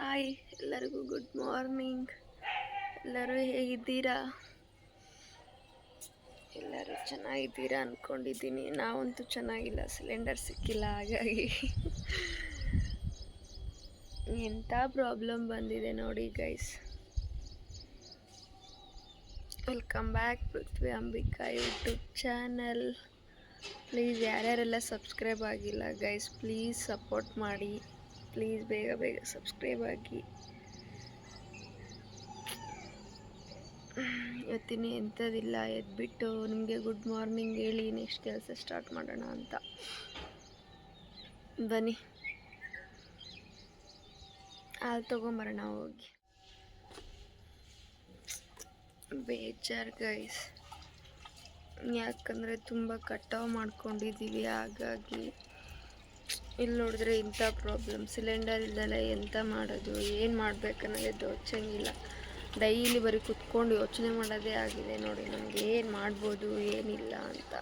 Hi ಎಲ್ಲರಿಗೂ good morning. ಎಲ್ಲರೂ ಹೇಗಿದ್ದೀರಾ? ಎಲ್ಲರೂ ಚೆನ್ನಾಗಿದ್ದೀರಾ ಅಂದ್ಕೊಂಡಿದ್ದೀನಿ. ನಾವಂತೂ ಚೆನ್ನಾಗಿಲ್ಲ, ಸಿಲಿಂಡರ್ ಸಿಕ್ಕಿಲ್ಲ. ಹಾಗಾಗಿ ಎಂಥ ಪ್ರಾಬ್ಲಮ್ ಬಂದಿದೆ ನೋಡಿ guys. Welcome back Prithvi Ambika YouTube channel. Please ಯಾರ್ಯಾರೆಲ್ಲ ಸಬ್ಸ್ಕ್ರೈಬ್ ಆಗಿಲ್ಲ ಗೈಸ್, ಪ್ಲೀಸ್ ಸಪೋರ್ಟ್ ಮಾಡಿ. ಪ್ಲೀಸ್ ಬೇಗ ಬೇಗ ಸಬ್ಸ್ಕ್ರೈಬ್ ಆಗಿ. ಇವತ್ತಿನ ಎಂಥದಿಲ್ಲ, ಎದ್ಬಿಟ್ಟು ನಿಮಗೆ ಗುಡ್ ಮಾರ್ನಿಂಗ್ ಹೇಳಿ ನೆಕ್ಸ್ಟ್ ಕೆಲಸ ಸ್ಟಾರ್ಟ್ ಮಾಡೋಣ ಅಂತ. ಬನ್ನಿ ಹಾಲು ತೊಗೊಂಬರೋಣ ಹೋಗಿ. ಬೇಜಾರು ಗೈಸ್, ಯಾಕಂದರೆ ತುಂಬ ಕಟಾವು ಮಾಡ್ಕೊಂಡಿದ್ದೀವಿ. ಹಾಗಾಗಿ ಇಲ್ಲಿ ನೋಡಿದ್ರೆ ಇಂಥ ಪ್ರಾಬ್ಲಮ್, ಸಿಲಿಂಡರ್ ಇಲ್ದಲೆ ಎಂತ ಮಾಡೋದು, ಏನು ಮಾಡಬೇಕನ್ನೋದೇ ತೋಚಂಗಿಲ್ಲ. ಡೈಲಿ ಬರೀ ಕುತ್ಕೊಂಡು ಯೋಚನೆ ಮಾಡೋದೇ ಆಗಿದೆ ನೋಡಿ ನಮಗೆ, ಏನು ಮಾಡ್ಬೋದು ಏನಿಲ್ಲ ಅಂತ.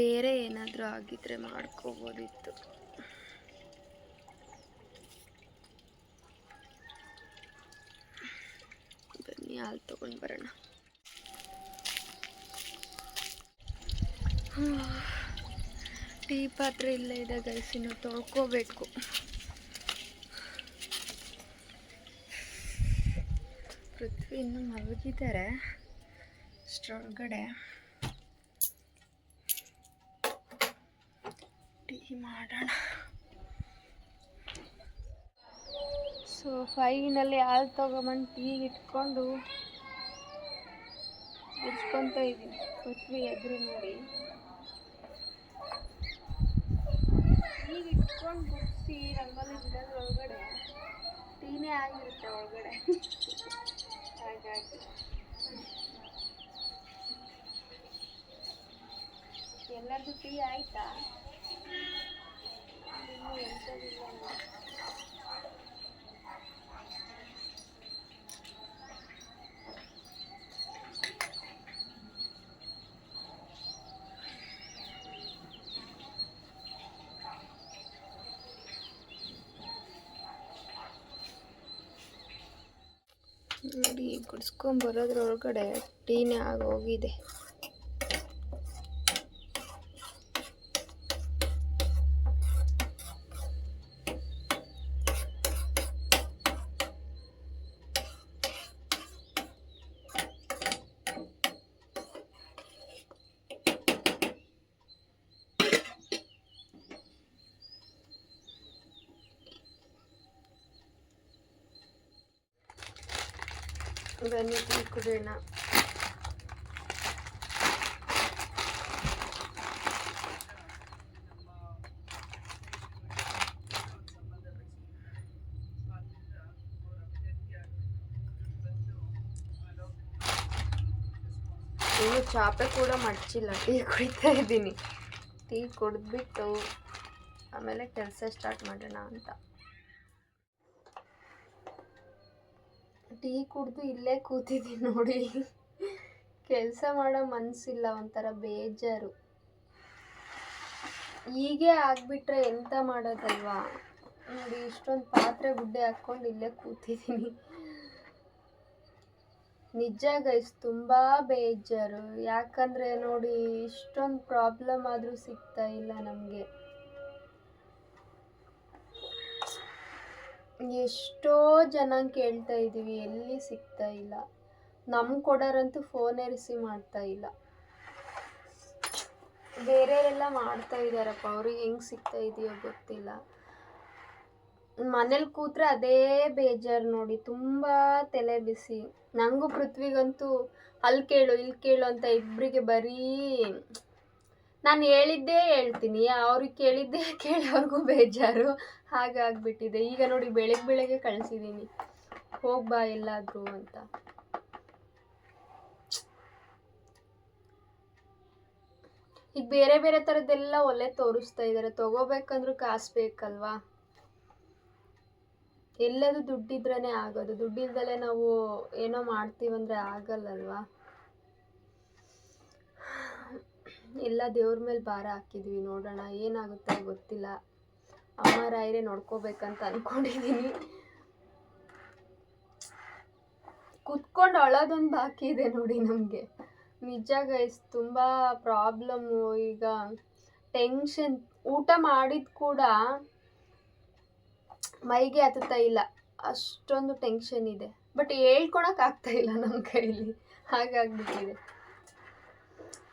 ಬೇರೆ ಏನಾದರೂ ಆಗಿದ್ರೆ ಮಾಡ್ಕೋಬೋದಿತ್ತು. ಬನ್ನಿ ಹಾಲು ತೊಗೊಂಡು ಬರೋಣ. ಟೀ ಪಾತ್ರೆ ಇಲ್ಲೇ ಇದೆ ಗೈಸ್, ಇನ್ನು ತೊಳ್ಕೋಬೇಕು. ಪೃಥ್ವಿ ಇನ್ನು ಮಲಗಿದ್ದಾರೆ ಅಷ್ಟರೊಳಗಡೆ ಟೀ ಮಾಡೋಣ. ಸೊ ಫೈನಲ್ಲಿ ಹಾಲು ತೊಗೊಂಬಂದು ಟೀಗೆ ಇಟ್ಕೊಂಡು ಕುಡ್ಸ್ಕೊತ ಇದ್ದೀನಿ. ಪೃಥ್ವಿ ಎದುರು ನೋಡಿ ಟೀಗೆ ಇಟ್ಕೊಂಡು ಕುಡಿಸಿ ರಂಗೋಲಿ ಬಿಡೋದ್ರ ಒಳಗಡೆ ಟೀನೇ ಆಗಿರುತ್ತೆ ಒಳಗಡೆ. ಹಾಗಾಗಿ ಎಲ್ಲರದು ಟೀ ಆಯಿತಾ? ಇನ್ನೂ ಎಂಥದಿಲ್ಲ ನೋಡಿ. ನೋಡಿ ಕುಡಿಸ್ಕೊಂಬರೋದ್ರೊಳಗಡೆ ಟೀನೇ ಆಗೋಗಿದೆ. ಬನ್ನಿ ಟೀ ಕುಡಿಯೋಣ. ಇನ್ನು ಚಾಪೆ ಕೂಡ ಮಡಚಿಲ್ಲ, ಟೀ ಕುಡಿತಾ ಇದ್ದೀನಿ. ಟೀ ಕುಡಿದ್ಬಿಟ್ಟು ಆಮೇಲೆ ಕೆಲಸ ಸ್ಟಾರ್ಟ್ ಮಾಡೋಣ ಅಂತ. ಟೀ ಕುಡಿದು ಇಲ್ಲೇ ಕೂತಿದ್ದೀನಿ ನೋಡಿ. ಕೆಲಸ ಮಾಡೋ ಮನಸ್ಸಿಲ್ಲ, ಒಂಥರ ಬೇಜಾರು. ಹೀಗೆ ಆಗಿಬಿಟ್ರೆ ಎಂತ ಮಾಡೋದಲ್ವಾ ನೋಡಿ. ಇಷ್ಟೊಂದು ಪಾತ್ರೆ ಗುಡ್ಡೆ ಹಾಕ್ಕೊಂಡು ಇಲ್ಲೇ ಕೂತಿದ್ದೀನಿ. ನಿಜ ಗೈಸ್, ತುಂಬ ಬೇಜಾರು. ಯಾಕಂದರೆ ನೋಡಿ ಇಷ್ಟೊಂದು ಪ್ರಾಬ್ಲಮ್ ಆದರೂ ಸಿಗ್ತಾ ಇಲ್ಲ ನಮಗೆ. ಎಷ್ಟೋ ಜನ ಕೇಳ್ತಾ ಇದ್ದೀವಿ, ಎಲ್ಲಿ ಸಿಗ್ತಾ ಇಲ್ಲ. ನಮ್ಮ ಕೊಡೋರಂತೂ ಫೋನೇ ರಿಸೀವ್ ಮಾಡ್ತಾ ಇಲ್ಲ. ಬೇರೆಯವರೆಲ್ಲ ಮಾಡ್ತಾ ಇದ್ದಾರಪ್ಪ, ಅವ್ರಿಗೆ ಹೆಂಗೆ ಸಿಗ್ತಾ ಇದೆಯೋ ಗೊತ್ತಿಲ್ಲ. ಮನೇಲಿ ಕೂತ್ರೆ ಅದೇ ಬೇಜಾರು ನೋಡಿ, ತುಂಬ ತಲೆ ಬಿಸಿ. ನನಗೂ ಪೃಥ್ವಿಗಂತೂ ಅಲ್ಲಿ ಕೇಳು ಇಲ್ಲಿ ಕೇಳು ಅಂತ ಇಬ್ಬರಿಗೆ ಬರೀ ನಾನು ಹೇಳಿದ್ದೇ ಹೇಳ್ತೀನಿ, ಅವ್ರಿಗೆ ಕೇಳಿದ್ದೇ ಕೇಳೋರ್ಗೂ ಬೇಜಾರು. ಹಾಗಾಗ್ಬಿಟ್ಟಿದೆ. ಈಗ ನೋಡಿ ಬೆಳಗ್ಗೆ ಕಳಿಸಿದ್ದೀನಿ, ಹೋಗ್ಬಾ ಎಲ್ಲಾದರೂ ಅಂತ. ಈಗ ಬೇರೆ ಬೇರೆ ಥರದ್ದೆಲ್ಲ ಒಲೆ ತೋರಿಸ್ತಾ ಇದ್ದಾರೆ. ತೊಗೋಬೇಕಂದ್ರೂ ಕಾಸು ಬೇಕಲ್ವಾ. ಎಲ್ಲದು ದುಡ್ಡಿದ್ರೇ ಆಗೋದು. ದುಡ್ಡಿಲ್ದಲೇ ನಾವು ಏನೋ ಮಾಡ್ತೀವಂದರೆ ಆಗಲ್ಲಲ್ವಾ. ಎಲ್ಲ ದೇವ್ರ ಮೇಲೆ ಭಾರ ಹಾಕಿದ್ವಿ, ನೋಡೋಣ ಏನಾಗುತ್ತೆ ಗೊತ್ತಿಲ್ಲ. ಅಮ್ಮ ರಾಯರೇ ನೋಡ್ಕೋಬೇಕಂತ ಅಂದ್ಕೊಂಡಿದ್ದೀನಿ. ಕುತ್ಕೊಂಡು ಅಳೋದೊಂದು ಬಾಕಿ ಇದೆ ನೋಡಿ ನಮಗೆ. ನಿಜ ಗೈಸ್, ತುಂಬ ಪ್ರಾಬ್ಲಮ್ಮು. ಈಗ ಟೆನ್ಷನ್, ಊಟ ಮಾಡಿದ ಕೂಡ ಮೈಗೆ ಹತ್ತುತ್ತಾ ಇಲ್ಲ, ಅಷ್ಟೊಂದು ಟೆನ್ಷನ್ ಇದೆ. ಬಟ್ ಹೇಳ್ಕೊಳಕ್ ಆಗ್ತಾ ಇಲ್ಲ ನಮ್ಮ ಕೈಲಿ, ಹಾಗಾಗ್ಬಿಟ್ಟಿದೆ.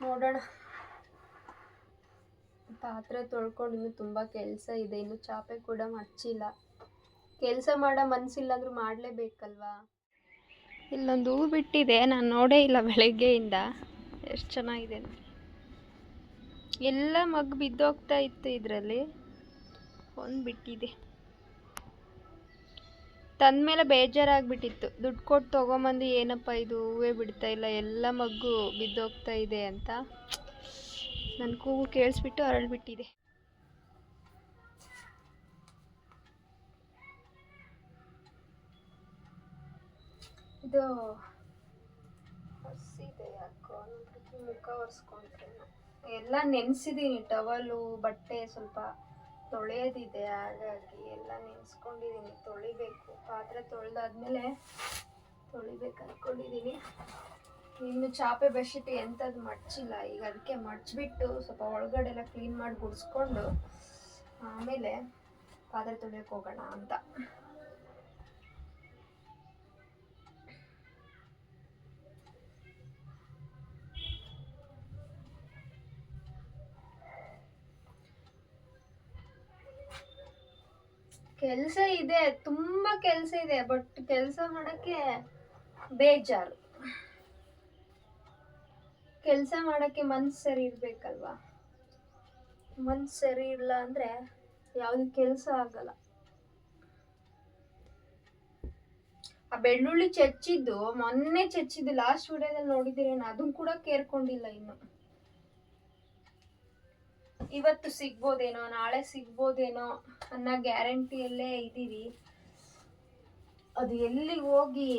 ನೋಡೋಣ. ಪಾತ್ರೆ ತೊಳ್ಕೊಂಡು ಇನ್ನೂ ತುಂಬ ಕೆಲಸ ಇದೆ. ಇನ್ನು ಚಾಪೆ ಕೂಡ ಮಚ್ಚಿಲ್ಲ. ಕೆಲಸ ಮಾಡೋ ಮನಸ್ಸಿಲ್ಲ ಅಂದ್ರೂ ಮಾಡಲೇಬೇಕಲ್ವಾ. ಇಲ್ಲೊಂದು ಹೂ ಬಿಟ್ಟಿದೆ, ನಾನು ನೋಡೇ ಇಲ್ಲ ಬೆಳಗ್ಗೆಯಿಂದ. ಎಷ್ಟು ಚೆನ್ನಾಗಿದೆ ನೋಡಿ. ಎಲ್ಲ ಮಗ್ಗು ಬಿದ್ದೋಗ್ತಾ ಇತ್ತು, ಇದರಲ್ಲಿ ಒಂದು ಬಿಟ್ಟಿದೆ. ತಂದಮೇಲೆ ಬೇಜಾರಾಗ್ಬಿಟ್ಟಿತ್ತು, ದುಡ್ಡು ಕೊಟ್ಟು ತೊಗೊಂಬಂದು ಏನಪ್ಪ ಇದು ಹೂವೇ ಬಿಡ್ತಾ ಇಲ್ಲ, ಎಲ್ಲ ಮಗ್ಗು ಬಿದ್ದೋಗ್ತಾ ಇದೆ ಅಂತ. ನನ್ನ ಕೂಗು ಕೇಳಿಸ್ಬಿಟ್ಟು ಅರಳ್ಬಿಟ್ಟಿದೆ. ಇದು ಹಸಿದೆ ಯಾಕೋ, ಮುಖ ಒರೆಸ್ಕೊಂಡ್ರೆ ಎಲ್ಲ ನೆನೆಸಿದ್ದೀನಿ. ಟವಲು ಬಟ್ಟೆ ಸ್ವಲ್ಪ ತೊಳೆಯೋದಿದೆ, ಹಾಗಾಗಿ ಎಲ್ಲ ನೆನೆಸ್ಕೊಂಡಿದ್ದೀನಿ. ತೊಳಿಬೇಕು, ಪಾತ್ರೆ ತೊಳೆದಾದ್ಮೇಲೆ ತೊಳಿಬೇಕು ಅಂದ್ಕೊಂಡಿದ್ದೀನಿ. ಇನ್ನು ಚಾಪೆ ಬೆಡ್ಶೀಟ್ ಎಂಥದ್ದು ಮಡ್ಚಿಲ್ಲ. ಈಗ ಅದಕ್ಕೆ ಮಡ್ಚಿಬಿಟ್ಟು ಸ್ವಲ್ಪ ಒಳಗಡೆ ಎಲ್ಲ ಕ್ಲೀನ್ ಮಾಡಿ ಗುಡಿಸ್ಕೊಂಡು ಆಮೇಲೆ ಪಾತ್ರೆ ತೊಳೆಯೋಕೆ ಹೋಗೋಣ ಅಂತ. ಕೆಲಸ ಇದೆ, ತುಂಬ ಕೆಲಸ ಇದೆ. ಬಟ್ ಕೆಲಸ ಮಾಡೋಕ್ಕೆ ಬೇಜಾರು. ಕೆಲಸ ಮಾಡೋಕ್ಕೆ ಮನ್ಸು ಸರಿ ಇರಬೇಕಲ್ವಾ. ಮನ್ಸು ಸರಿ ಇಲ್ಲ ಅಂದರೆ ಯಾವುದು ಕೆಲಸ ಆಗಲ್ಲ. ಆ ಬೆಳ್ಳುಳ್ಳಿ ಚಚ್ಚಿದ್ದು ಮೊನ್ನೆ ಚಚ್ಚಿದ್ದು, ಲಾಸ್ಟ್ ವಿಡಿಯೋದಲ್ಲಿ ನೋಡಿದ್ದೀರೇನೋ, ಅದನ್ನು ಕೂಡ ಕೇರ್ಕೊಂಡಿಲ್ಲ. ಇನ್ನು ಇವತ್ತು ಸಿಗ್ಬೋದೇನೋ, ನಾಳೆ ಸಿಗ್ಬೋದೇನೋ ಅನ್ನೋ ಗ್ಯಾರಂಟಿಯಲ್ಲೇ ಇದ್ದೀವಿ. ಅದು ಎಲ್ಲಿಗೆ ಹೋಗಿ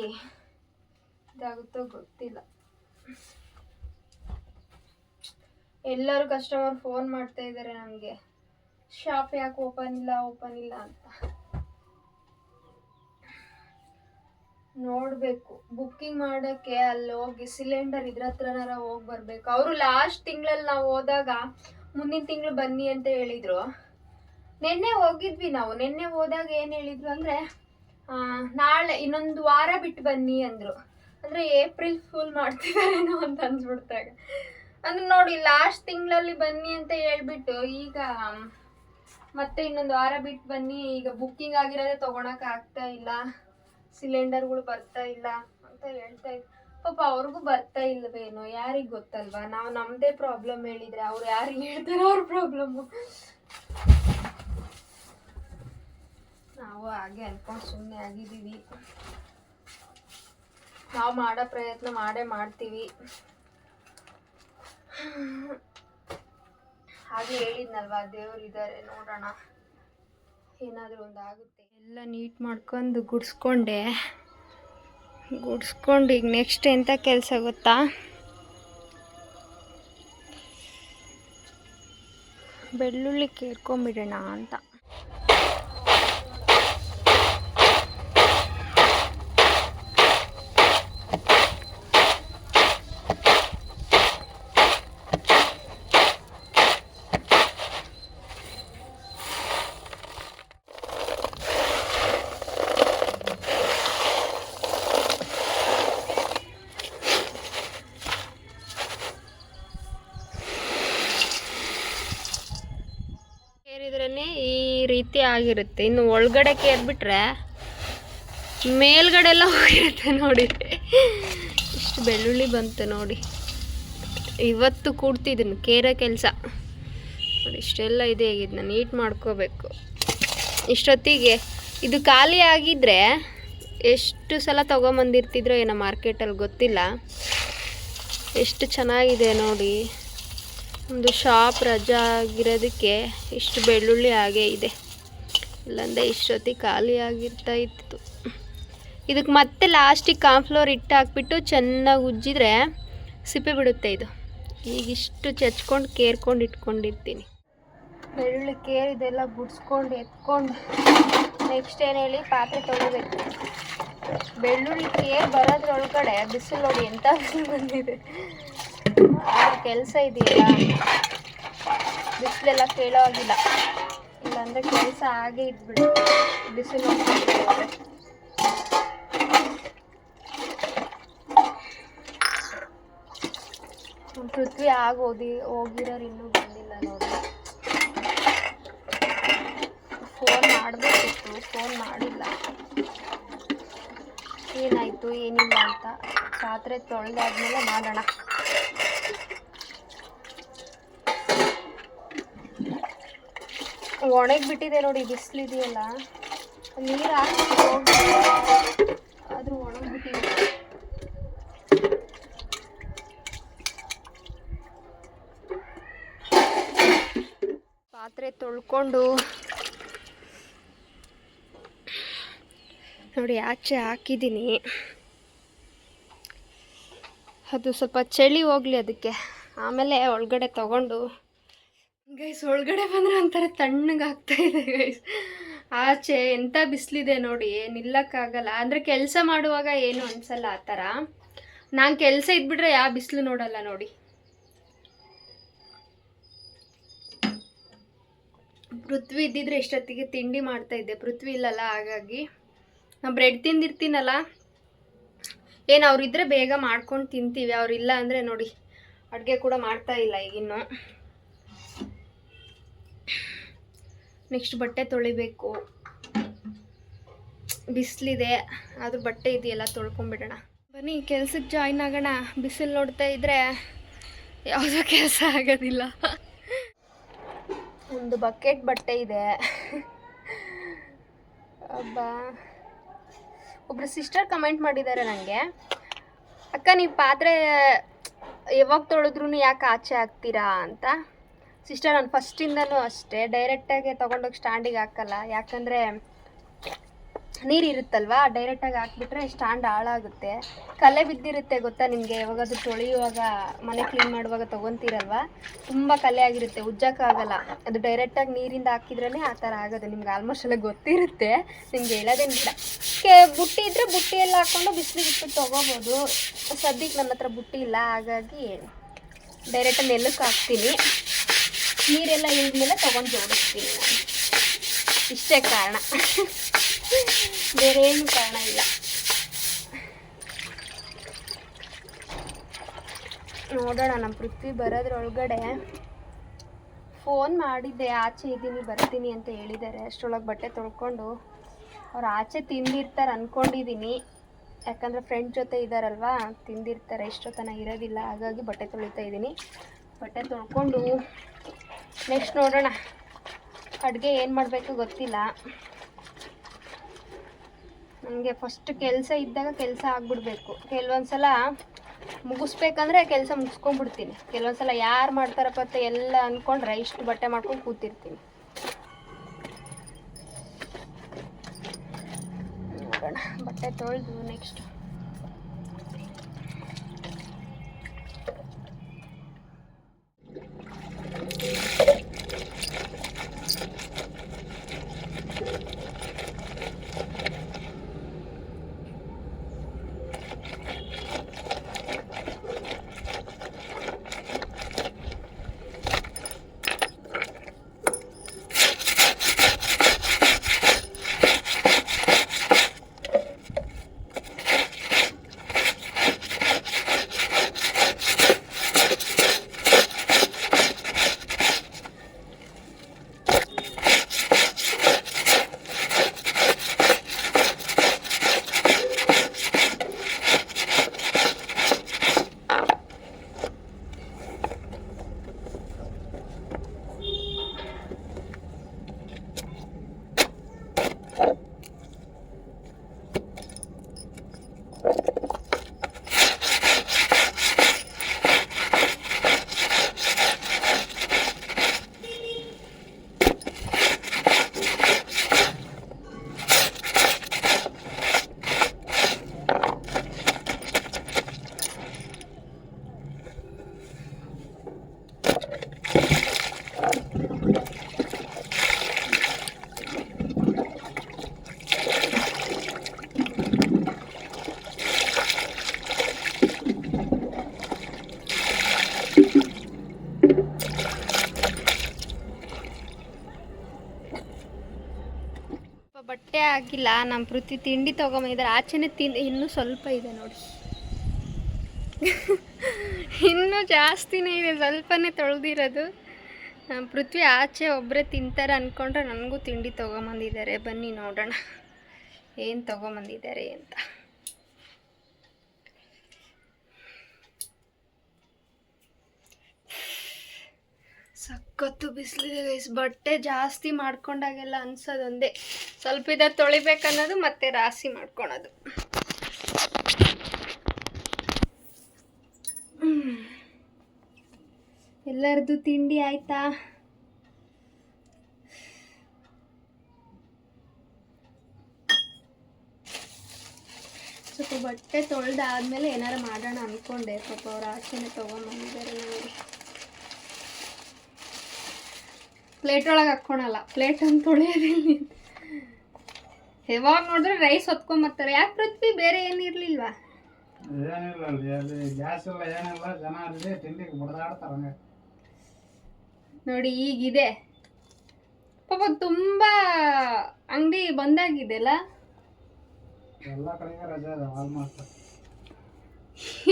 ಇದಾಗುತ್ತೋ ಗೊತ್ತಿಲ್ಲ. ಎಲ್ಲರೂ ಕಸ್ಟಮರ್ ಫೋನ್ ಮಾಡ್ತಾ ಇದ್ದಾರೆ ನಮಗೆ, ಶಾಪ್ ಯಾಕೆ ಓಪನ್ ಇಲ್ಲ ಅಂತ. ನೋಡಬೇಕು, ಬುಕ್ಕಿಂಗ್ ಮಾಡೋಕ್ಕೆ ಅಲ್ಲಿ ಹೋಗಿ ಸಿಲಿಂಡರ್ ಇದ್ರ ಹತ್ರನಾರ ಹೋಗಿ ಬರಬೇಕು. ಅವರು ಲಾಸ್ಟ್ ತಿಂಗಳಲ್ಲಿ ನಾವು ಹೋದಾಗ ಮುಂದಿನ ತಿಂಗಳು ಬನ್ನಿ ಅಂತ ಹೇಳಿದರು. ನಿನ್ನೆ ಹೋಗಿದ್ವಿ ನಾವು. ನಿನ್ನೆ ಹೋದಾಗ ಏನು ಹೇಳಿದ್ರು ಅಂದರೆ ನಾಳೆ ಇನ್ನೊಂದು ವಾರ ಬಿಟ್ಟು ಬನ್ನಿ ಅಂದರು. ಅಂದರೆ ಏಪ್ರಿಲ್ ಫುಲ್ ಮಾಡ್ತಿದ್ದಾರೇನೋ ಅಂತ ಅನ್ಸ್ಬಿಡ್ತಾಗ. ಅಂದ್ರೆ ನೋಡಿ, ಲಾಸ್ಟ್ ತಿಂಗಳಲ್ಲಿ ಬನ್ನಿ ಅಂತ ಹೇಳ್ಬಿಟ್ಟು ಈಗ ಮತ್ತೆ ಇನ್ನೊಂದು ವಾರ ಬಿಟ್ಟು ಬನ್ನಿ, ಈಗ ಬುಕ್ಕಿಂಗ್ ಆಗಿರೋದೇ ತೊಗೊಳಕ್ಕೆ ಆಗ್ತಾ ಇಲ್ಲ, ಸಿಲಿಂಡರ್ಗಳು ಬರ್ತಾ ಇಲ್ಲ ಅಂತ ಹೇಳ್ತಾ ಇದ್ರು. ಪಾಪ ಅವ್ರಿಗೂ ಬರ್ತಾ ಇಲ್ಲವೇನೋ, ಯಾರಿಗೆ ಗೊತ್ತಲ್ವಾ. ನಾವು ನಮ್ಮದೇ ಪ್ರಾಬ್ಲಮ್ ಹೇಳಿದರೆ ಅವ್ರು ಯಾರಿಗೆ ಹೇಳ್ತಾರೋ ಅವ್ರ ಪ್ರಾಬ್ಲಮ್ಮು. ನಾವು ಹಾಗೆ ಅನ್ಕೊಂಡು ಸುಮ್ಮನೆ ಆಗಿದ್ದೀವಿ. ನಾವು ಮಾಡೋ ಪ್ರಯತ್ನ ಮಾಡ್ತೀವಿ. ಹಾಗೆ ಹೇಳಿದ್ನಲ್ವಾ, ದೇವರಿದ್ದಾರೆ, ನೋಡೋಣ ಏನಾದರೂ ಒಂದು ಆಗುತ್ತೆ. ಎಲ್ಲ ನೀಟ್ ಮಾಡ್ಕೊಂಡು ಗುಡಿಸ್ಕೊಂಡು ಈಗ ನೆಕ್ಸ್ಟ್ ಎಂಥ ಕೆಲಸ ಗೊತ್ತಾ, ಬೆಳ್ಳುಳ್ಳಿ ಕೇರ್ಕೊಂಬಿಡೋಣ ಅಂತ. ಈ ರೀತಿ ಆಗಿರುತ್ತೆ. ಇನ್ನು ಒಳಗಡೆ ಕೇರ್ಬಿಟ್ರೆ ಮೇಲ್ಗಡೆ ಎಲ್ಲ ಹೋಗಿರುತ್ತೆ ನೋಡಿ. ಇಷ್ಟು ಬೆಳ್ಳುಳ್ಳಿ ಬಂತು ನೋಡಿ. ಇವತ್ತು ಕೂಡ್ತಿದ್ದೀನಿ ಕೇರೋ ಕೆಲಸ ನೋಡಿ. ಇಷ್ಟೆಲ್ಲ ಇದೆ, ಈಗ ಇದನ್ನ ನೀಟ್ ಮಾಡ್ಕೋಬೇಕು. ಇಷ್ಟೊತ್ತಿಗೆ ಇದು ಖಾಲಿ ಆಗಿದ್ದರೆ ಎಷ್ಟು ಸಲ ತೊಗೊಂಬಂದಿರ್ತಿದ್ರೋ ಏನೋ ಮಾರ್ಕೆಟಲ್ಲಿ, ಗೊತ್ತಿಲ್ಲ. ಎಷ್ಟು ಚೆನ್ನಾಗಿದೆ ನೋಡಿ. ಒಂದು ಶಾಪ್ ರಜಾ ಆಗಿರೋದಕ್ಕೆ ಇಷ್ಟು ಬೆಳ್ಳುಳ್ಳಿ ಹಾಗೇ ಇದೆ, ಇಲ್ಲಾಂದರೆ ಇಷ್ಟೊತ್ತಿಗೆ ಖಾಲಿ ಆಗಿರ್ತಾ ಇತ್ತು. ಇದಕ್ಕೆ ಮತ್ತೆ ಲಾಸ್ಟಿಗೆ ಕಾರ್ನ್ಫ್ಲೋರ್ ಹಿಟ್ಟು ಹಾಕ್ಬಿಟ್ಟು ಚೆನ್ನಾಗಿ ಉಜ್ಜಿದ್ರೆ ಸಿಪ್ಪೆ ಬಿಡುತ್ತೆ ಇದು. ಈಗಿಷ್ಟು ಚಚ್ಕೊಂಡು ಕೇರ್ಕೊಂಡು ಇಟ್ಕೊಂಡಿರ್ತೀನಿ. ಬೆಳ್ಳುಳ್ಳಿ ಕೇರಿದೆಲ್ಲ ಗುಡ್ಸ್ಕೊಂಡು ಎತ್ಕೊಂಡು ನೆಕ್ಸ್ಟ್ ಏನು ಹೇಳಿ ಪಾತ್ರೆ ತೊಳಿಬೇಕು. ಬೆಳ್ಳುಳ್ಳಿ ಕೇರ್ ಬರೋದ್ರೊಳಗಡೆ ಬಿಸಿಲು ನೋಡಿ ಎಂಥ ಬಿಸಿಲು ಬಂದಿದೆ. ಕೆಲಸ ಇದೆಯಲ್ಲ, ಬಿಸಿಲೆಲ್ಲ ಕೇಳೋ ಆಗಿಲ್ಲ, ಇಲ್ಲಾಂದರೆ ಕೆಲಸ ಹಾಗೆ ಇದ್ಬಿಡು. ಬಿಸಿಲು ನೋಡ್ಕೊಂಡ್ರೆ ಪೃಥ್ವಿ ಹೋಗಿರೋರು ಇನ್ನೂ ಬಂದಿಲ್ಲ ನೋಡಿ. ಫೋನ್ ಮಾಡಬೇಕಿತ್ತು, ಫೋನ್ ಮಾಡಿಲ್ಲ. ಏನಾಯಿತು ಏನಿಲ್ಲ ಅಂತ ಪಾತ್ರೆ ತೊಳೆದಾದ್ಮೇಲೆ ಮಾಡೋಣ. ಒಣಗಿಬಿಟ್ಟಿದೆ ನೋಡಿ, ಬಿಸಿಲಿದೆಯಲ್ಲ, ನೀರು ಹಾಕಿ ಹೋಗಿ ಆದರೂ ಒಣಗಿಬಿಟ್ಟಿದೆ. ಪಾತ್ರೆ ತೊಳ್ಕೊಂಡು ನೋಡಿ ಆಚೆ ಹಾಕಿದ್ದೀನಿ. ಅದು ಸ್ವಲ್ಪ ಚಳಿ ಹೋಗಲಿ ಅದಕ್ಕೆ, ಆಮೇಲೆ ಒಳಗಡೆ ತೊಗೊಂಡು ಗೈಸ್ ಒಳಗಡೆ ಬಂದರೆ ಒಂಥರ ತಣ್ಣಗಾಗ್ತಾಯಿದೆ ಗೈಸ್. ಆಚೆ ಎಂಥ ಬಿಸಿಲಿದೆ ನೋಡಿ, ನಿಲ್ಲಕ್ಕಾಗಲ್ಲ. ಅಂದರೆ ಕೆಲಸ ಮಾಡುವಾಗ ಏನು ಅನಿಸಲ್ಲ ಆ ಥರ. ನಾನು ಕೆಲಸ ಇದ್ಬಿಟ್ರೆ ಯಾವ ಬಿಸಿಲು ನೋಡಲ್ಲ ನೋಡಿ. ಪೃಥ್ವಿ ಇದ್ದಿದ್ರೆ ಇಷ್ಟೊತ್ತಿಗೆ ತಿಂಡಿ ಮಾಡ್ತಾಯಿದ್ದೆ, ಪೃಥ್ವಿ ಇಲ್ಲಲ್ಲ, ಹಾಗಾಗಿ ನಾನು ಬ್ರೆಡ್ ತಿಂದಿರ್ತೀನಲ್ಲ. ಏನು ಅವರಿದ್ದರೆ ಬೇಗ ಮಾಡ್ಕೊಂಡು ತಿಂತೀವಿ, ಅವರಿಲ್ಲ ಅಂದರೆ ನೋಡಿ ಅಡುಗೆ ಕೂಡ ಮಾಡ್ತಾಯಿಲ್ಲ ಈಗಿನ್ನು. ನೆಕ್ಸ್ಟ್ ಬಟ್ಟೆ ತೊಳಿಬೇಕು, ಬಿಸಿಲಿದೆ, ಆದರೂ ಬಟ್ಟೆ ಇದೆಯಲ್ಲ ತೊಳ್ಕೊಂಬಿಡೋಣ. ಬನ್ನಿ ಕೆಲ್ಸಕ್ಕೆ ಜಾಯ್ನ್ ಆಗೋಣ. ಬಿಸಿಲು ನೋಡ್ತಾ ಇದ್ದರೆ ಯಾವುದೋ ಕೆಲಸ ಆಗೋದಿಲ್ಲ. ಒಂದು ಬಕೆಟ್ ಬಟ್ಟೆ ಇದೆ. ಒಬ್ಬರು ಸಿಸ್ಟರ್ ಕಮೆಂಟ್ ಮಾಡಿದ್ದಾರೆ ನನಗೆ, ಅಕ್ಕ ನೀವು ಪಾತ್ರೆ ಯಾವಾಗ ತೊಳೆದ್ರೂ ಯಾಕೆ ಆಚೆ ಹಾಕ್ತೀರಾ ಅಂತ. ಸಿಸ್ಟರ್, ನಾನು ಫಸ್ಟಿಂದನೂ ಅಷ್ಟೇ ಡೈರೆಕ್ಟಾಗಿ ತೊಗೊಂಡೋಗಿ ಸ್ಟ್ಯಾಂಡಿಗೆ ಹಾಕಲ್ಲ. ಯಾಕಂದರೆ ನೀರಿರುತ್ತಲ್ವ, ಡೈರೆಕ್ಟಾಗಿ ಹಾಕ್ಬಿಟ್ರೆ ಸ್ಟ್ಯಾಂಡ್ ಹಾಳಾಗುತ್ತೆ. ಕಲೆ ಬಿದ್ದಿರುತ್ತೆ ಗೊತ್ತಾ ನಿಮಗೆ. ಯಾವಾಗಾದ್ರೂ ತೊಳೆಯುವಾಗ, ಮನೆ ಕ್ಲೀನ್ ಮಾಡುವಾಗ ತೊಗೊತೀರಲ್ವ, ತುಂಬ ಕಲೆ ಆಗಿರುತ್ತೆ, ಉಜ್ಜಕ್ಕಾಗಲ್ಲ. ಅದು ಡೈರೆಕ್ಟಾಗಿ ನೀರಿಂದ ಹಾಕಿದ್ರೇ ಆ ಥರ ಆಗೋದು. ನಿಮ್ಗೆ ಆಲ್ಮೋಸ್ಟ್ ಎಲ್ಲ ಗೊತ್ತಿರುತ್ತೆ, ನಿಮ್ಗೆ ಹೇಳೋದೇನು ಬೇಡ. ಬುಟ್ಟಿ ಇದ್ದರೆ ಬುಟ್ಟಿಯೆಲ್ಲ ಹಾಕ್ಕೊಂಡು ಬಿಸಿಲಿಗೆ ಇಟ್ಬಿಟ್ಟು ತೊಗೋಬೋದು. ಸದ್ಯಕ್ಕೆ ನನ್ನ ಹತ್ರ ಬುಟ್ಟಿ ಇಲ್ಲ, ಹಾಗಾಗಿ ಡೈರೆಕ್ಟಾಗಿ ನೆಲಕ್ಕೆ ಹಾಕ್ತೀನಿ. ನೀರೆಲ್ಲ ಇಳಿದ್ಮೇಲೆ ತೊಗೊಂಡು ಜೋಡಿಸ್ತೀನಿ ನಾನು. ಇಷ್ಟೇ ಕಾರಣ, ಬೇರೆ ಏನು ಕಾರಣ ಇಲ್ಲ. ನೋಡೋಣ, ನಮ್ಮ ಪೃಥ್ವಿ ಬರೋದ್ರೊಳಗಡೆ ಫೋನ್ ಮಾಡಿದ್ದೆ, ಆಚೆ ಇದ್ದೀನಿ ಬರ್ತೀನಿ ಅಂತ ಹೇಳಿದ್ದಾರೆ. ಅಷ್ಟರೊಳಗೆ ಬಟ್ಟೆ ತೊಳ್ಕೊಂಡು ಅವ್ರು ಆಚೆ ತಿಂದಿರ್ತಾರೆ ಅಂದ್ಕೊಂಡಿದ್ದೀನಿ. ಯಾಕಂದರೆ ಫ್ರೆಂಡ್ ಜೊತೆ ಇದ್ದಾರಲ್ವ, ತಿಂದಿರ್ತಾರೆ, ಇಷ್ಟೊತ್ತನ ಇರೋದಿಲ್ಲ. ಹಾಗಾಗಿ ಬಟ್ಟೆ ತೊಳಿತಾ ಇದ್ದೀನಿ. ಬಟ್ಟೆ ತೊಳ್ಕೊಂಡು ನೆಕ್ಸ್ಟ್ ನೋಡೋಣ ಅಡುಗೆ ಏನು ಮಾಡಬೇಕು ಗೊತ್ತಿಲ್ಲ. ನನಗೆ ಫಸ್ಟ್ ಕೆಲಸ ಇದ್ದಾಗ ಕೆಲಸ ಆಗಿಬಿಡ್ಬೇಕು. ಕೆಲವೊಂದು ಸಲ ಮುಗಿಸ್ಬೇಕಂದ್ರೆ ಕೆಲಸ ಮುಗಿಸ್ಕೊಂಡ್ಬಿಡ್ತೀನಿ. ಕೆಲವೊಂದು ಸಲ ಯಾರು ಮಾಡ್ತಾರಪ್ಪ ಅಂತ ಎಲ್ಲ ಅಂದ್ಕೊಂಡ್ರೆ ಇಷ್ಟು ಬಟ್ಟೆ ಮಾಡ್ಕೊಂಡು ಕೂತಿರ್ತೀನಿ. ನೋಡೋಣ, ಬಟ್ಟೆ ತೊಳೆದು ನೆಕ್ಸ್ಟ್ ಆಗಿಲ್ಲ. ನಮ್ಮ ಪೃಥ್ವಿ ತಿಂಡಿ ತೊಗೊಂಬಂದಿದ್ದಾರೆ. ಆಚೆನೇ ಇನ್ನೂ ಸ್ವಲ್ಪ ಇದೆ ನೋಡಿ. ಇನ್ನೂ ಜಾಸ್ತಿನೇ ಇದೆ, ಸ್ವಲ್ಪನೇ ತೊಳೆದಿರೋದು. ನಮ್ಮ ಪೃಥ್ವಿ ಆಚೆ ಒಬ್ಬರೇ ತಿಂತಾರೆ ಅಂದ್ಕೊಂಡ್ರೆ ನನಗೂ ತಿಂಡಿ ತೊಗೊಂಬಂದಿದ್ದಾರೆ. ಬನ್ನಿ ನೋಡೋಣ ಏನು ತೊಗೊಂಬಂದಿದ್ದಾರೆ ಅಂತ. ಸಖತ್ತು ಬಿಸಿಲಿದೆ ಗೈಸ್. ಬಟ್ಟೆ ಜಾಸ್ತಿ ಮಾಡ್ಕೊಂಡಾಗೆಲ್ಲ ಅನ್ಸೋದು ಒಂದೇ, ಸ್ವಲ್ಪ ಇದೆ ತೊಳಿಬೇಕನ್ನೋದು ಮತ್ತೆ ರಾಶಿ ಮಾಡ್ಕೊಳೋದು. ಎಲ್ಲರದು ತಿಂಡಿ ಆಯ್ತಾ? ಸ್ವಲ್ಪ ಬಟ್ಟೆ ತೊಳೆದಾದ್ಮೇಲೆ ಏನಾರು ಮಾಡೋಣ ಅಂದ್ಕೊಂಡೆ. ಪಾಪ ಅವ್ರು ಆಚೆನೆ ತೊಗೊಂಬಂದಿದ್ದಾರೆ. ನನಗೆ ಪ್ಲೇಟ್ ಒಳಗೆ ಹಾಕ್ಕೊಳಲ್ಲ, ಪ್ಲೇಟ್ ಅಂತ ತೊಳೆಯೋದಿಲ್ಲ. ಯಾವಾಗ ನೋಡಿದ್ರೆ ರೈಸ್ ಹೊತ್ಕೊಂಬರ್ತಾರೆ. ಯಾಕೆ ಪೃಥ್ವಿ ಬೇರೆ ಏನಿರ್ಲಿಲ್ವಾ? ಏನಿಲ್ಲ ಅಲ್ಲಿ ಗ್ಯಾಸ್ ಇಲ್ಲ, ಏನಿಲ್ಲ, ಜನ ಅಲ್ಲಿ ತಿಂಡಿಗೆ ಬಡ್ದಾಡ್ತಾರೆ. ನೋಡಿ ಈಗಿದೆ ಪಾಪ, ತುಂಬಾ ಅಂಗಡಿ ಬಂದಾಗಿದೆ ಅಲ್ಲ, ಎಲ್ಲ ಕಡೆಗೆ ರಜೆ ಇದೆ ಆಲ್ಮೋಸ್ಟ್.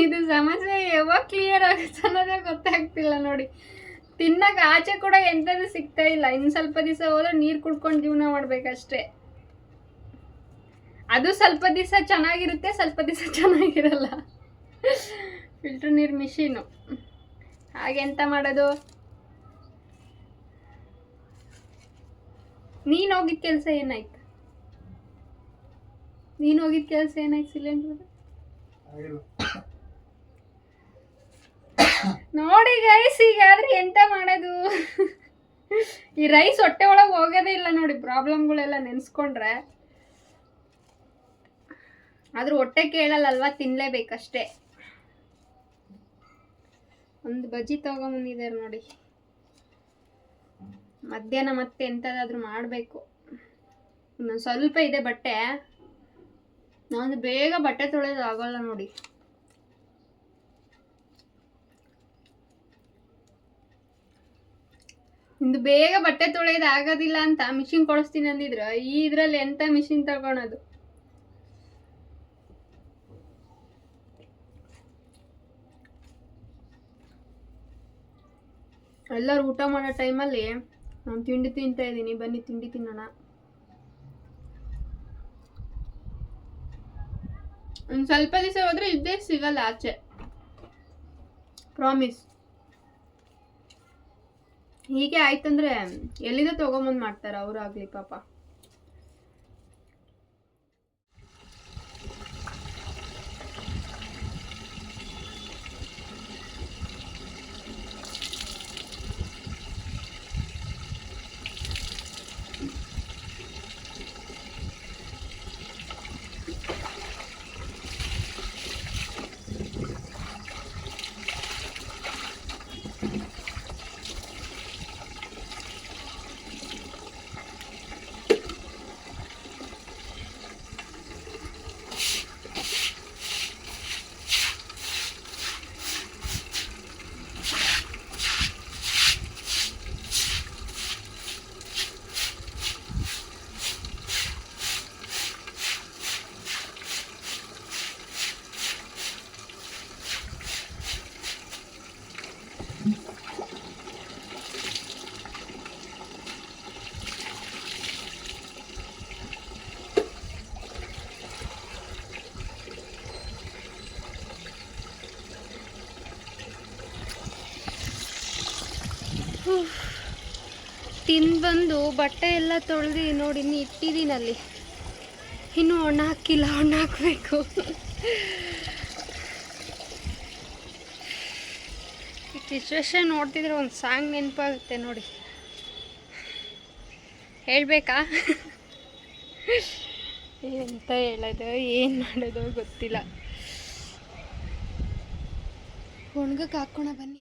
ಇದು ಸಮಸ್ಯೆ ಯಾವಾಗ ಕ್ಲಿಯರ್ ಆಗುತ್ತೆ ಅನ್ನೋದೇ ಗೊತ್ತಾಗ್ತಿಲ್ಲ ನೋಡಿ. ತಿನ್ನಕ್ಕೆ ಆಚೆ ಕೂಡ ಎಂಥದ್ದು ಸಿಗ್ತಾ ಇಲ್ಲ. ಇನ್ನು ಸ್ವಲ್ಪ ದಿವಸ ಹೋದ್ರೆ ನೀರು ಕುಡ್ಕೊಂಡು ಜೀವನ ಮಾಡ್ಬೇಕಷ್ಟೇ. ಅದು ಸ್ವಲ್ಪ ದಿವಸ ಚೆನ್ನಾಗಿರುತ್ತೆ, ಸ್ವಲ್ಪ ದಿವಸ ಚೆನ್ನಾಗಿರಲ್ಲ. ಫಿಲ್ಟರ್ ನೀರು ಮಿಷಿನು. ಹಾಗೆಂತ ಮಾಡೋದು? ನೀನು ಹೋಗಿದ್ದ ಕೆಲಸ ಏನಾಯ್ತು? ಸಿಲಿಂಡರ್ ನೋಡಿ ಗೈಸ್, ಈಗಾದ್ರೆ ಎಂತ ಮಾಡೋದು? ಈ ರೈಸ್ ಹೊಟ್ಟೆ ಒಳಗೆ ಹೋಗೋದೇ ಇಲ್ಲ ನೋಡಿ. ಪ್ರಾಬ್ಲಮ್ಗಳೆಲ್ಲ ನೆನೆಸ್ಕೊಂಡ್ರೆ ಆದ್ರೂ ಹೊಟ್ಟೆ ಕೇಳಲ್ಲಲ್ವಾ, ತಿನ್ಲೇಬೇಕಷ್ಟೇ. ಒಂದು ಬಜ್ಜಿ ತಗೊಂಬಂದಿದ್ದಾರೆ ನೋಡಿ. ಮಧ್ಯಾಹ್ನ ಮತ್ತೆ ಎಂಥದಾದ್ರೂ ಮಾಡಬೇಕು. ಇನ್ನೊಂದು ಸ್ವಲ್ಪ ಇದೆ ಬಟ್ಟೆ. ನಾನು ಬೇಗ ಬಟ್ಟೆ ತೊಳೆಯೋದು ಆಗೋಲ್ಲ ನೋಡಿ. ಇಂದು ಬೇಗ ಬಟ್ಟೆ ತೊಳೆಯೋದು ಆಗೋದಿಲ್ಲ ಅಂತ ಮಿಷಿನ್ ಕೊಡಿಸ್ತೀನಿ ಅಂದಿದ್ರು. ಈ ಇದ್ರಲ್ಲಿ ಎಂತ ಮಿಷಿನ್ ತಗೊಳೋದು? ಎಲ್ಲರೂ ಊಟ ಮಾಡೋ ಟೈಮಲ್ಲಿ ನಾನು ತಿಂಡಿ ತಿಂತಾ ಇದ್ದೀನಿ. ಬನ್ನಿ ತಿಂಡಿ ತಿನ್ನೋಣ. ಒಂದು ಸ್ವಲ್ಪ ದಿವಸ ಹೋದ್ರೆ ಇದ್ದೇ ಸಿಗಲ್ಲ ಆಚೆ, ಪ್ರಾಮಿಸ್. ಹೀಗೆ ಆಯ್ತಂದ್ರೆ ಎಲ್ಲಿಂದ ತಗೊಂಬಂದು ಮಾಡ್ತಾರೆ ಅವರಾಗ್ಲಿ ಪಾಪ. ತಿಂದು ಬಂದು ಬಟ್ಟೆ ಎಲ್ಲ ತೊಳೆದು ನೋಡಿ ಇನ್ನು ಇಟ್ಟಿದ್ದೀನಲ್ಲಿ. ಇನ್ನೂ ಒಣ ಹಾಕಿಲ್ಲ, ಒಣ ಹಾಕಬೇಕು. ಈ ಸಿಚುವೇಶನ್ ನೋಡ್ತಿದ್ರೆ ಒಂದು ಸಾಂಗ್ ನೆನಪಾಗುತ್ತೆ ನೋಡಿ. ಹೇಳ್ಬೇಕಾ? ಎಂತ ಹೇಳೋದು, ಏನು ಮಾಡೋದು ಗೊತ್ತಿಲ್ಲ. ಒಣಗಕ್ಕೆ ಹಾಕೋಣ ಬನ್ನಿ.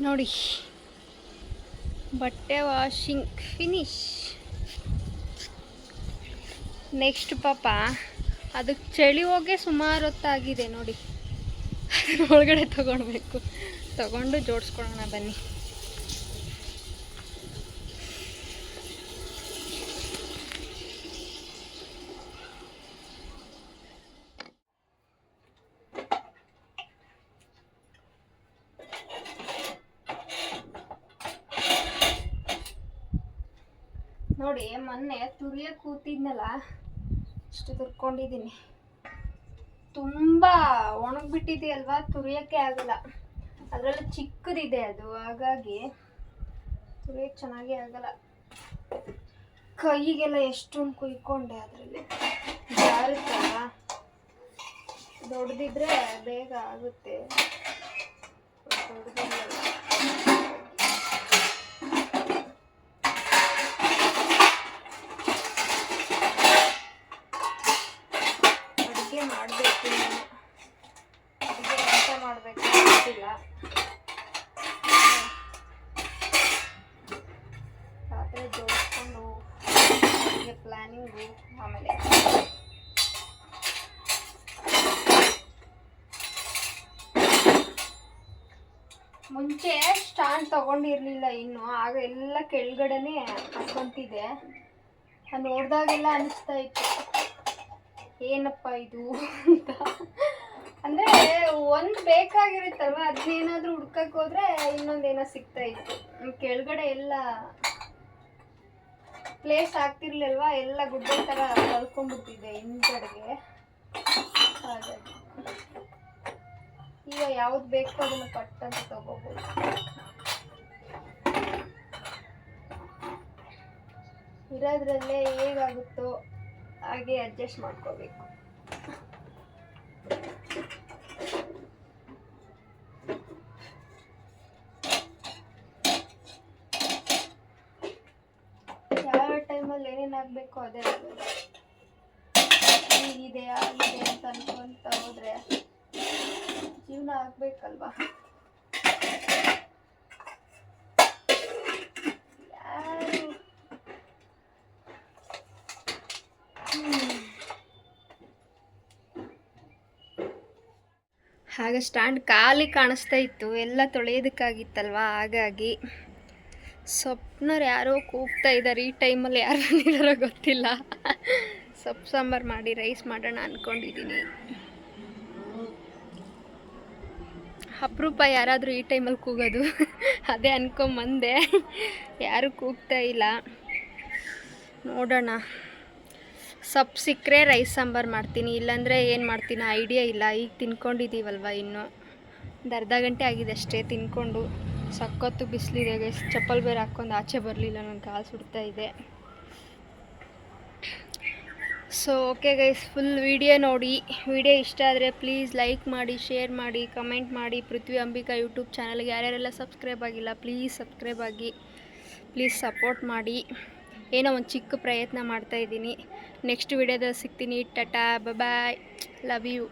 ನೋಡಿ ಬಟ್ಟೆ ವಾಷಿಂಗ್ ಫಿನಿಶ್. ನೆಕ್ಸ್ಟ್ ಪಾಪ ಅದಕ್ಕೆ ಚಳಿ ಹೋಗೇ ಸುಮಾರು ಹೊತ್ತಾಗಿದೆ ನೋಡಿ. ಒಳಗಡೆ ತಗೊಂಡು ಜೋಡಿಸ್ಕೊಳ್ಳೋಣ ಬನ್ನಿ. ನೋಡಿ ಮೊನ್ನೆ ತುರಿಯ ಕೂತಿದ್ನಲ್ಲ, ಇಷ್ಟು ತುರ್ಕೊಂಡಿದ್ದೀನಿ. ತುಂಬ ಒಣಗಿಬಿಟ್ಟಿದೆ ಅಲ್ವಾ, ತುರಿಯೋಕ್ಕೆ ಆಗಲ್ಲ. ಅದರಲ್ಲೂ ಚಿಕ್ಕದಿದೆ ಅದು, ಹಾಗಾಗಿ ತುರಿಯೋಕ್ಕೆ ಚೆನ್ನಾಗೇ ಆಗಲ್ಲ. ಕೈಗೆಲ್ಲ ಎಷ್ಟೊಂದು ಕುಯ್ಕೊಂಡೆ, ಅದರಲ್ಲಿ ಜಾರುತ್ತಲ್ಲ. ದೊಡ್ಡದಿದ್ರೆ ಬೇಗ ಆಗುತ್ತೆ, ದೊಡ್ಡದಿಲ್ಲ. ಮಾಡಬೇಕು, ಅಡುಗೆ ಎಂತ ಮಾಡಬೇಕು ಗೊತ್ತಿಲ್ಲ. ಪಾತ್ರೆ ಜೋಡಿಸ್ಕೊಂಡು ಅಡುಗೆ ಪ್ಲ್ಯಾನಿಂಗು. ಆಮೇಲೆ ಮುಂಚೆ ಸ್ಟ್ಯಾಂಡ್ ತಗೊಂಡಿರಲಿಲ್ಲ ಇನ್ನು, ಆಗ ಎಲ್ಲ ಕೆಳಗಡೆನೇ ಹಾಕ್ಕೊಂತಿದ್ದೆ. ನೋಡಿದಾಗೆಲ್ಲ ಅನಿಸ್ತಾ ಇತ್ತು ಏನಪ್ಪ ಇದು ಅಂತ. ಅಂದರೆ ಒಂದು ಬೇಕಾಗಿರುತ್ತಲ್ವ, ಅದನ್ನೇನಾದರೂ ಹುಡ್ಕಕ್ಕೆ ಹೋದರೆ ಇನ್ನೊಂದೇನೋ ಸಿಗ್ತಾ ಇತ್ತು. ಕೆಳಗಡೆ ಎಲ್ಲ ಪ್ಲೇಸ್ ಆಗ್ತಿರ್ಲಿಲ್ವ, ಎಲ್ಲ ಗುಡ್ಡೆ ಥರ ಕಲ್ಕೊಂಡ್ಬಿಟ್ಟಿದ್ದೆ ಹಿಂದ್ಗಡೆಗೆ. ಹಾಗಾಗಿ ಈಗ ಯಾವ್ದು ಬೇಕೋ ಅದನ್ನು ಪಟ್ಟಂತ ತಗೋಬೋದು. ಇರೋದ್ರಲ್ಲೇ ಹೇಗಾಗುತ್ತೋ ಹಾಗೆ ಅಡ್ಜಸ್ಟ್ ಮಾಡ್ಕೋಬೇಕು. ಯಾವ ಟೈಮಲ್ಲಿ ಏನೇನು ಆಗಬೇಕು ಅದೇ ಆಗೋದು. ಹೀಗಿದೆ ಆಗಿದೆ ಅಂತ ಅನ್ಕೊಂತ ಹೋದ್ರೆ ಜೀವನ ಆಗ್ಬೇಕಲ್ವಾ. ಹಾಗೆ ಸ್ಟ್ಯಾಂಡ್ ಖಾಲಿ ಕಾಣಿಸ್ತಾ ಇತ್ತು, ಎಲ್ಲ ತೊಳೆಯೋದಕ್ಕಾಗಿತ್ತಲ್ವ. ಹಾಗಾಗಿ ಸೊಪ್ಪನವ್ರು ಯಾರೋ ಕೂಗ್ತಾ ಇದ್ದಾರೆ. ಈ ಟೈಮಲ್ಲಿ ಯಾರು ಬಂದಿದ್ದಾರೋ ಗೊತ್ತಿಲ್ಲ. ಸೊಪ್ಪು ಸಾಂಬಾರು ಮಾಡಿ ರೈಸ್ ಮಾಡೋಣ ಅಂದ್ಕೊಂಡಿದ್ದೀನಿ. ಅಪರೂಪ ಯಾರಾದರೂ ಈ ಟೈಮಲ್ಲಿ ಕೂಗೋದು. ಅದೇ ಅನ್ಕೊಂಬಂದೆ, ಯಾರೂ ಕೂಗ್ತಾ ಇಲ್ಲ. ನೋಡೋಣ, ಸೊಪ್ಪು ಸಿಕ್ಕರೆ ರೈಸ್ ಸಾಂಬಾರು ಮಾಡ್ತೀನಿ, ಇಲ್ಲಾಂದರೆ ಏನು ಮಾಡ್ತೀನಿ ಐಡಿಯಾ ಇಲ್ಲ. ಈಗ ತಿನ್ಕೊಂಡಿದ್ದೀವಲ್ವ, ಇನ್ನೂ ಒಂದು ಅರ್ಧ ಗಂಟೆ ಆಗಿದೆ ಅಷ್ಟೇ ತಿನ್ಕೊಂಡು. ಸಖತ್ತು ಬಿಸಿಲಿದೆ ಗೈಸ್, ಚಪ್ಪಲ್ ಬೇರೆ ಹಾಕ್ಕೊಂಡು ಆಚೆ ಬರಲಿಲ್ಲ, ನನ್ನ ಕಾಲು ಸುಡ್ತಾ ಇದೆ. So okay guys, full video ನೋಡಿ. ವಿಡಿಯೋ ಇಷ್ಟ ಆದರೆ ಪ್ಲೀಸ್ ಲೈಕ್ ಮಾಡಿ, ಶೇರ್ ಮಾಡಿ, ಕಮೆಂಟ್ ಮಾಡಿ. ಪೃಥ್ವಿ ಅಂಬಿಕಾ ಯೂಟ್ಯೂಬ್ ಚಾನಲ್ಗೆ ಯಾರ್ಯಾರೆಲ್ಲ ಸಬ್ಸ್ಕ್ರೈಬ್ ಆಗಿಲ್ಲ ಪ್ಲೀಸ್ ಸಬ್ಸ್ಕ್ರೈಬ್ ಆಗಿ, ಪ್ಲೀಸ್ ಸಪೋರ್ಟ್ ಮಾಡಿ. ಏನೋ ಒಂದು ಚಿಕ್ಕ ಪ್ರಯತ್ನ ಮಾಡ್ತಾಯಿದ್ದೀನಿ. ನೆಕ್ಸ್ಟ್ ವಿಡಿಯೋದಲ್ಲಿ ಸಿಗ್ತೀನಿ. ಟಾಟಾ, ಬಾಯ್, ಲವ್ ಯು.